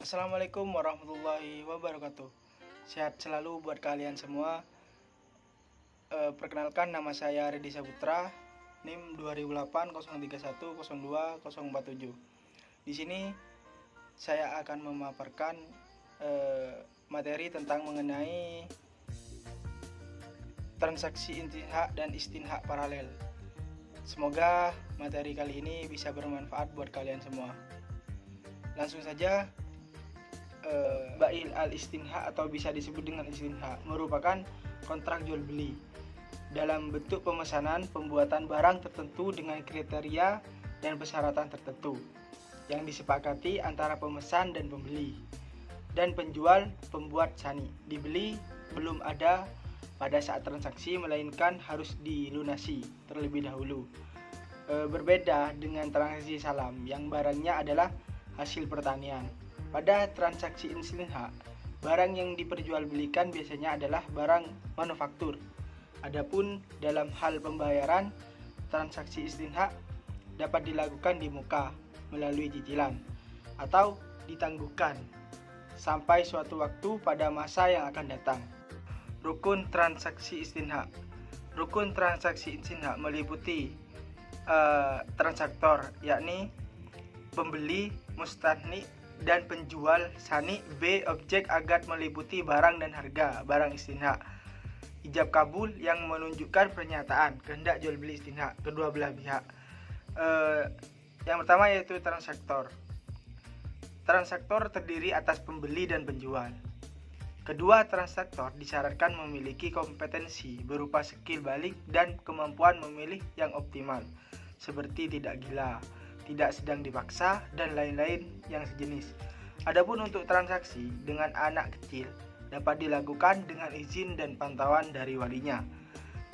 Assalamualaikum warahmatullahi wabarakatuh. Sehat selalu buat kalian semua. Perkenalkan, nama saya Redi Saputra, NIM 200803102047. Di sini saya akan memaparkan materi tentang mengenai transaksi istinha dan istinha paralel. Semoga materi kali ini bisa bermanfaat buat kalian semua. Langsung saja. Bai'il al-istinha atau bisa disebut dengan istinha merupakan kontrak jual beli dalam bentuk pemesanan pembuatan barang tertentu dengan kriteria dan persyaratan tertentu yang disepakati antara pemesan dan pembeli, dan penjual pembuat sani. Dibeli belum ada pada saat transaksi, melainkan harus dilunasi terlebih dahulu. Berbeda dengan transaksi salam yang barangnya adalah hasil pertanian. Pada transaksi istinha, barang yang diperjualbelikan biasanya adalah barang manufaktur. Adapun dalam hal pembayaran, transaksi istinha dapat dilakukan di muka melalui cicilan atau ditangguhkan sampai suatu waktu pada masa yang akan datang. Rukun transaksi istinha. Rukun transaksi istinha meliputi transaktor, yakni pembeli, mustahni, dan penjual sani. B. Objek agad meliputi barang dan harga barang istinha. Ijab kabul yang menunjukkan pernyataan kehendak jual beli istinha kedua belah pihak. Yang pertama yaitu transaktor. Transaktor terdiri atas pembeli dan penjual. Kedua transaktor disyaratkan memiliki kompetensi berupa skill balik dan kemampuan memilih yang optimal, seperti tidak gila, tidak sedang dipaksa, dan lain-lain yang sejenis. Adapun untuk transaksi dengan anak kecil dapat dilakukan dengan izin dan pantauan dari walinya.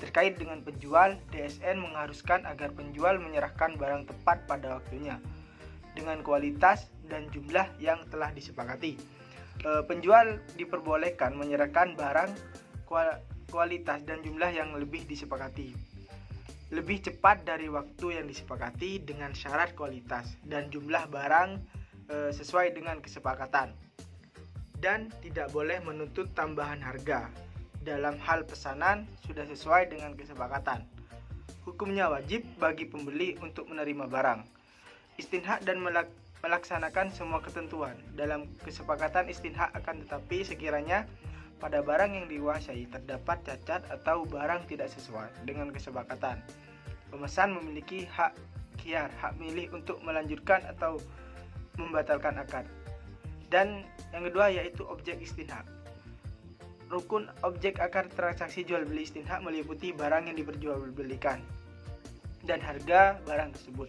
Terkait dengan penjual, DSN mengharuskan agar penjual menyerahkan barang tepat pada waktunya dengan kualitas dan jumlah yang telah disepakati. Penjual diperbolehkan menyerahkan barang kualitas dan jumlah yang lebih disepakati lebih cepat dari waktu yang disepakati dengan syarat kualitas dan jumlah barang sesuai dengan kesepakatan, dan tidak boleh menuntut tambahan harga dalam hal pesanan sudah sesuai dengan kesepakatan. Hukumnya wajib bagi pembeli untuk menerima barang istinha dan melaksanakan semua ketentuan dalam kesepakatan istinha, akan tetapi sekiranya pada barang yang dikuasai terdapat cacat atau barang tidak sesuai dengan kesepakatan, pemesan memiliki hak khiyar, hak milih untuk melanjutkan atau membatalkan akad. Dan yang kedua yaitu objek istinha. Rukun objek akad transaksi jual beli istinha meliputi barang yang diperjualbelikan dan harga barang tersebut.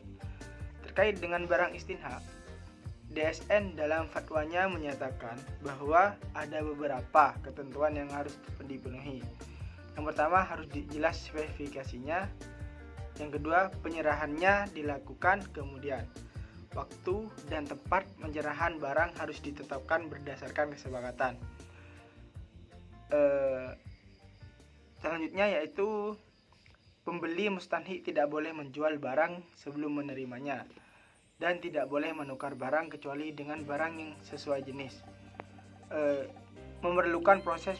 Terkait dengan barang istinha, DSN dalam fatwanya menyatakan bahwa ada beberapa ketentuan yang harus dipenuhi. Yang pertama, harus jelas spesifikasinya. Yang kedua, penyerahannya dilakukan kemudian. Waktu dan tempat penyerahan barang harus ditetapkan berdasarkan kesepakatan. Selanjutnya yaitu pembeli mustahni tidak boleh menjual barang sebelum menerimanya, dan tidak boleh menukar barang kecuali dengan barang yang sesuai jenis. Memerlukan proses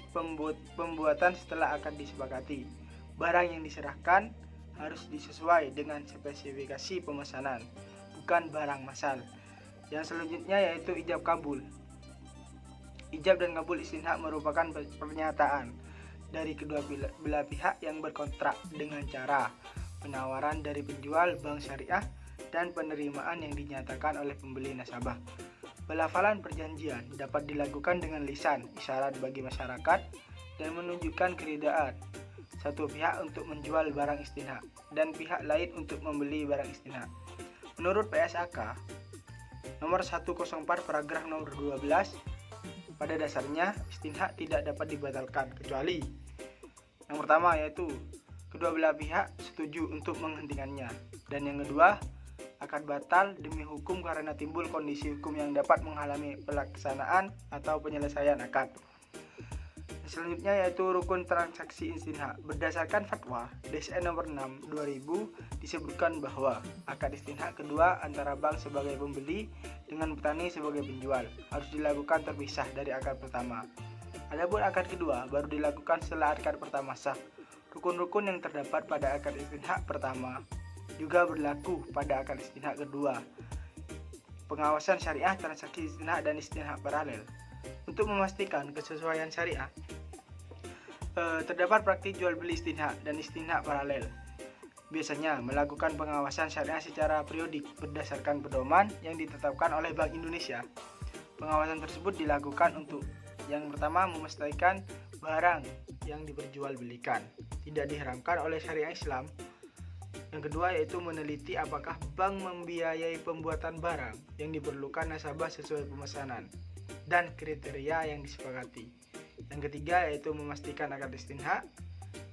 pembuatan setelah akan disepakati. Barang yang diserahkan harus disesuai dengan spesifikasi pemesanan, bukan barang massal. Yang selanjutnya yaitu ijab kabul. Ijab dan kabul istinha merupakan pernyataan dari kedua belah pihak yang berkontrak dengan cara penawaran dari penjual bank syariah dan penerimaan yang dinyatakan oleh pembeli nasabah. Pelafalan perjanjian dapat dilakukan dengan lisan isyarat bagi masyarakat dan menunjukkan keridaan satu pihak untuk menjual barang istinha dan pihak lain untuk membeli barang istinha. Menurut PSAK nomor 104 paragraf nomor 12, pada dasarnya istinha tidak dapat dibatalkan kecuali yang pertama yaitu kedua belah pihak setuju untuk menghentikannya, dan yang kedua, akad batal demi hukum karena timbul kondisi hukum yang dapat menghalangi pelaksanaan atau penyelesaian akad. Selanjutnya yaitu rukun transaksi istinha. Berdasarkan fatwa DSN nomor 6 2000 disebutkan bahwa akad istinha kedua antara bank sebagai pembeli dengan petani sebagai penjual harus dilakukan terpisah dari akad pertama. Adapun akad kedua baru dilakukan setelah akad pertama sah. Rukun-rukun yang terdapat pada akad istinha pertama juga berlaku pada akad istinha kedua. Pengawasan syariah transaksi istinha dan istinha paralel. Untuk memastikan kesesuaian syariah, terdapat praktik jual beli istinha dan istinha paralel. Biasanya melakukan pengawasan syariah secara periodik berdasarkan pedoman yang ditetapkan oleh Bank Indonesia. Pengawasan tersebut dilakukan untuk yang pertama memastikan barang yang diperjualbelikan tidak diharamkan oleh syariah Islam. Yang kedua yaitu meneliti apakah bank membiayai pembuatan barang yang diperlukan nasabah sesuai pemesanan dan kriteria yang disepakati. Yang ketiga yaitu memastikan akad istinha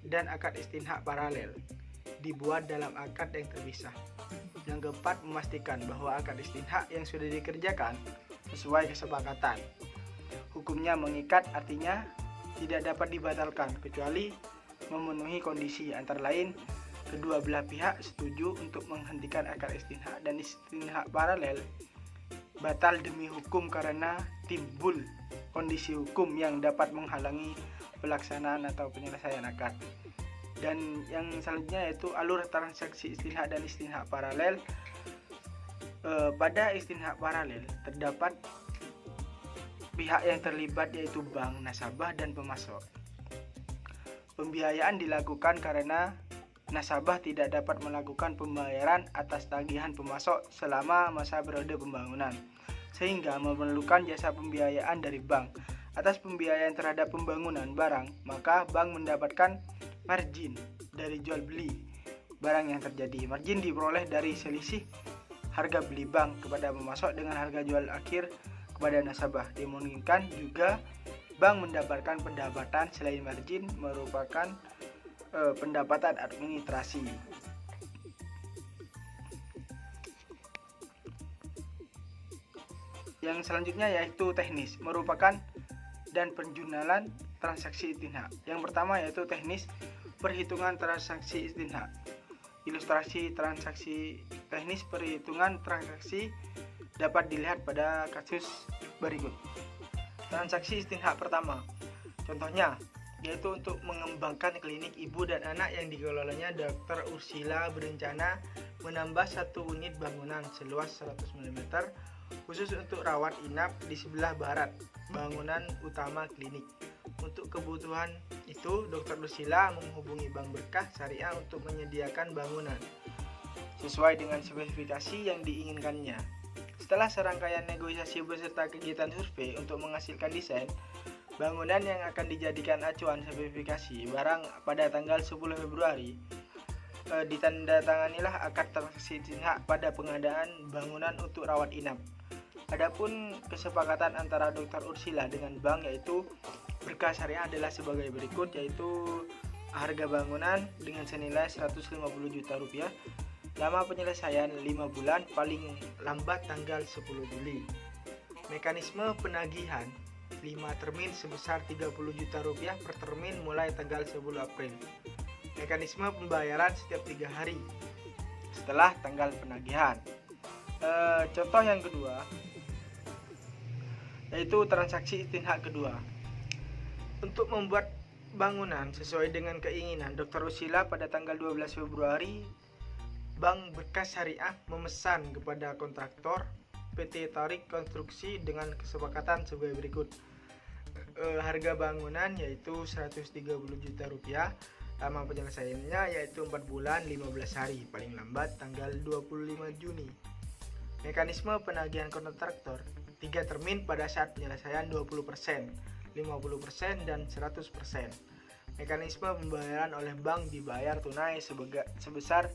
dan akad istinha paralel dibuat dalam akad yang terpisah. Yang keempat memastikan bahwa akad istinha yang sudah dikerjakan sesuai kesepakatan. Hukumnya mengikat, artinya tidak dapat dibatalkan kecuali memenuhi kondisi, antara lain kedua belah pihak setuju untuk menghentikan akad istinha dan istinha paralel batal demi hukum karena timbul kondisi hukum yang dapat menghalangi pelaksanaan atau penyelesaian akad. Dan yang selanjutnya yaitu alur transaksi istinha dan istinha paralel. Pada istinha paralel terdapat pihak yang terlibat yaitu bank, nasabah, dan pemasok. Pembiayaan dilakukan karena nasabah tidak dapat melakukan pembayaran atas tagihan pemasok selama masa periode pembangunan, sehingga memerlukan jasa pembiayaan dari bank. Atas pembiayaan terhadap pembangunan barang, maka bank mendapatkan margin dari jual beli barang yang terjadi. Margin diperoleh dari selisih harga beli bank kepada pemasok dengan harga jual akhir kepada nasabah. Dimungkinkan juga bank mendapatkan pendapatan selain margin merupakan pendapatan administrasi. Yang selanjutnya yaitu teknis, merupakan dan penjualan transaksi istinha. Yang pertama yaitu teknis, perhitungan transaksi istinha. Ilustrasi transaksi teknis perhitungan transaksi dapat dilihat pada kasus berikut. Transaksi istinha pertama, contohnya yaitu untuk mengembangkan klinik ibu dan anak yang dikelolanya Dr. Ursila berencana menambah satu unit bangunan seluas 100 mm khusus untuk rawat inap di sebelah barat bangunan utama klinik. Untuk kebutuhan itu, Dr. Ursila menghubungi Bank Berkah Syariah untuk menyediakan bangunan sesuai dengan spesifikasi yang diinginkannya. Setelah serangkaian negosiasi beserta kegiatan survei untuk menghasilkan desain bangunan yang akan dijadikan acuan spesifikasi barang pada tanggal 10 Februari, ditandatanganilah akad transaksi istinha pada pengadaan bangunan untuk rawat inap. Adapun kesepakatan antara Dr. Ursila dengan bank yaitu Berkah Syariah adalah sebagai berikut, yaitu harga bangunan dengan senilai 150 juta rupiah, lama penyelesaian 5 bulan, paling lambat tanggal 10 Juli. Mekanisme penagihan 5 termin sebesar 30 juta rupiah per termin mulai tanggal 10 April. Mekanisme pembayaran setiap 3 hari setelah tanggal penagihan. Contoh yang kedua yaitu transaksi istinha kedua. Untuk membuat bangunan sesuai dengan keinginan Dr. Ursila pada tanggal 12 Februari, Bank Berkah Syariah memesan kepada kontraktor PT Tarik Konstruksi dengan kesepakatan sebagai berikut. Harga bangunan yaitu 130 juta rupiah, lama penyelesaiannya yaitu 4 bulan 15 hari, paling lambat tanggal 25 Juni. Mekanisme penagihan kontraktor 3 termin pada saat penyelesaian 20%, 50% dan 100%. Mekanisme pembayaran oleh bank dibayar tunai sebesar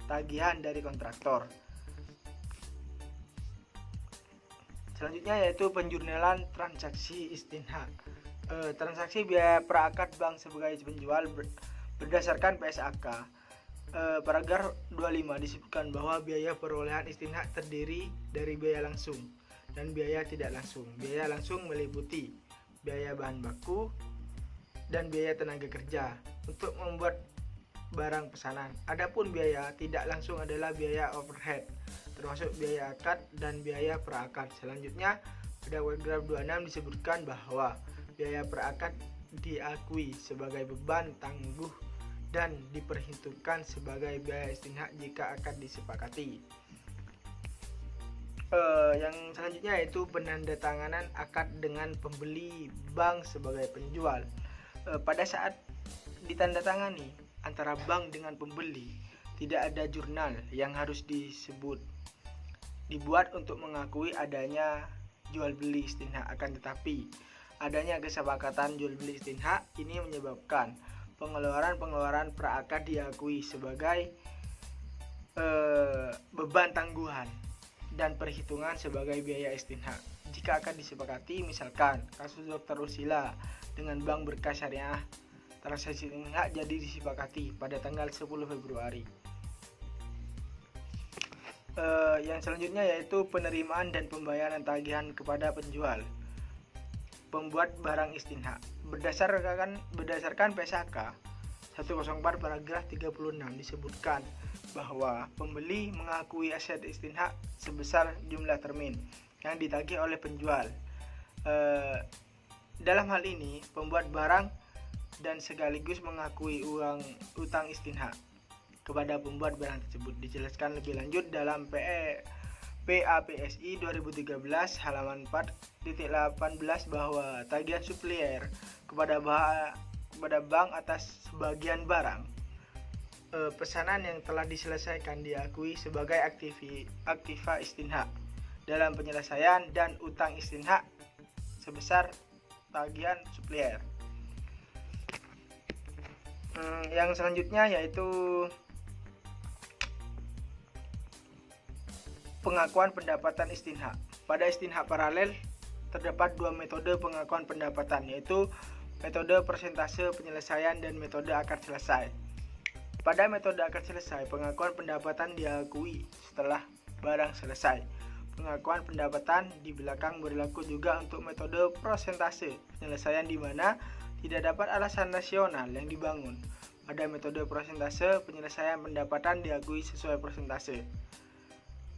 tagihan dari kontraktor. Selanjutnya yaitu penjurnalan transaksi istinha. Transaksi biaya perakad bank sebagai penjual berdasarkan PSAK. Paragraf 25 disebutkan bahwa biaya perolehan istinha terdiri dari biaya langsung dan biaya tidak langsung. Biaya langsung meliputi biaya bahan baku, dan biaya tenaga kerja untuk membuat barang pesanan. Adapun biaya tidak langsung adalah biaya overhead, termasuk biaya akad dan biaya perakad. Selanjutnya, pada paragraf 26 disebutkan bahwa biaya perakad diakui sebagai beban tangguh dan diperhitungkan sebagai biaya istinhak jika akad disepakati. Yang selanjutnya yaitu penandatanganan akad dengan pembeli, bank sebagai penjual. Pada saat ditandatangani antara bank dengan pembeli, tidak ada jurnal yang harus dibuat untuk mengakui adanya jual beli istinhak. Akan tetapi adanya kesepakatan jual beli istinhak ini menyebabkan pengeluaran perakad diakui sebagai beban tangguhan dan perhitungan sebagai biaya istinhak. Jika akan disepakati, misalkan kasus Dr. Ursila dengan Bank Berkah Syariah, transaksi istinhak jadi disepakati pada tanggal 10 Februari. Yang selanjutnya yaitu penerimaan dan pembayaran tagihan kepada penjual pembuat barang istinhak. Berdasarkan PSAK 104 paragraf 36 disebutkan bahwa pembeli mengakui aset istinhak sebesar jumlah termin yang ditagih oleh penjual. Dalam hal ini, pembuat barang dan sekaligus mengakui utang istinhak kepada pembuat barang tersebut. Dijelaskan lebih lanjut dalam PAPSI 2013 halaman 4.18 bahwa tagihan supplier kepada bank atas sebagian barang pesanan yang telah diselesaikan diakui sebagai aktiva istinhak dalam penyelesaian dan utang istinhak sebesar tagihan supplier. Yang selanjutnya yaitu pengakuan pendapatan istinhak. Pada istinhak paralel terdapat dua metode pengakuan pendapatan, yaitu metode persentase penyelesaian dan metode akad selesai. Pada metode akad selesai, pengakuan pendapatan diakui setelah barang selesai. Pengakuan pendapatan di belakang berlaku juga untuk metode persentase penyelesaian di mana tidak dapat alasan rasional yang dibangun. Pada metode persentase penyelesaian pendapatan diakui sesuai persentase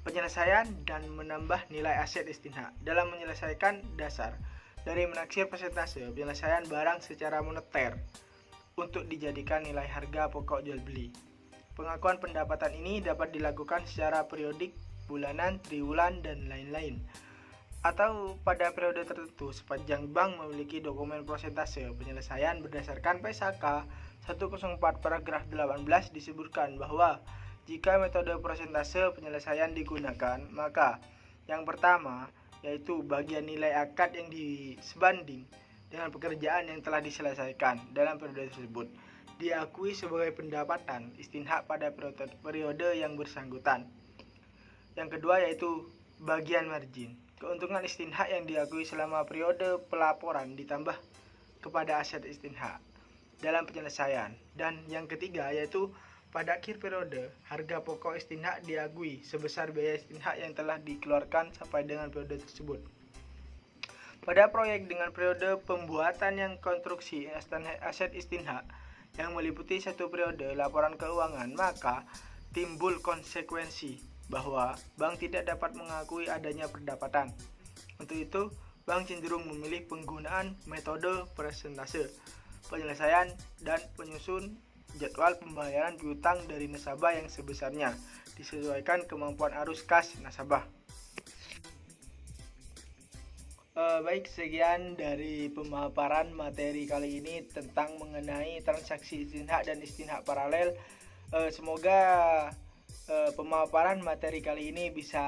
penyelesaian dan menambah nilai aset istinhak. Dalam menyelesaikan dasar dari menaksir persentase penyelesaian barang secara moneter untuk dijadikan nilai harga pokok jual beli. Pengakuan pendapatan ini dapat dilakukan secara periodik, bulanan, triwulan, dan lain-lain, atau pada periode tertentu sepanjang bank memiliki dokumen persentase penyelesaian. Berdasarkan PSAK 104 paragraf 18 disebutkan bahwa jika metode persentase penyelesaian digunakan, maka yang pertama yaitu bagian nilai akad yang sebanding dengan pekerjaan yang telah diselesaikan dalam periode tersebut diakui sebagai pendapatan istinhak pada periode yang bersangkutan. Yang kedua yaitu bagian margin, keuntungan istinhak yang diakui selama periode pelaporan ditambah kepada aset istinhak dalam penyelesaian. Dan yang ketiga yaitu pada akhir periode, harga pokok istinhak diakui sebesar biaya istinhak yang telah dikeluarkan sampai dengan periode tersebut. Pada proyek dengan periode pembuatan yang konstruksi aset istinhak yang meliputi satu periode laporan keuangan, maka timbul konsekuensi bahwa bank tidak dapat mengakui adanya pendapatan. Untuk itu, bank cenderung memilih penggunaan metode persentase penyelesaian dan penyusun jadwal pembayaran piutang dari nasabah yang sebesarnya disesuaikan kemampuan arus kas nasabah. Baik, sekian dari pemaparan materi kali ini tentang mengenai transaksi istinhak dan istinhak paralel. Semoga pemaparan materi kali ini bisa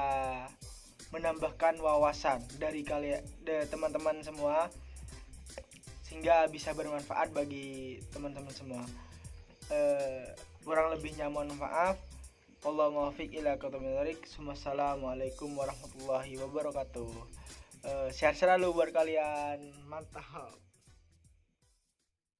menambahkan wawasan dari teman-teman semua sehingga bisa bermanfaat bagi teman-teman semua. Kurang lebihnya mohon maaf. Wallahu muwaffiq ila aqwamit thoriq. Wassalamualaikum warahmatullahi wabarakatuh. Sehat selalu buat kalian. Mantap.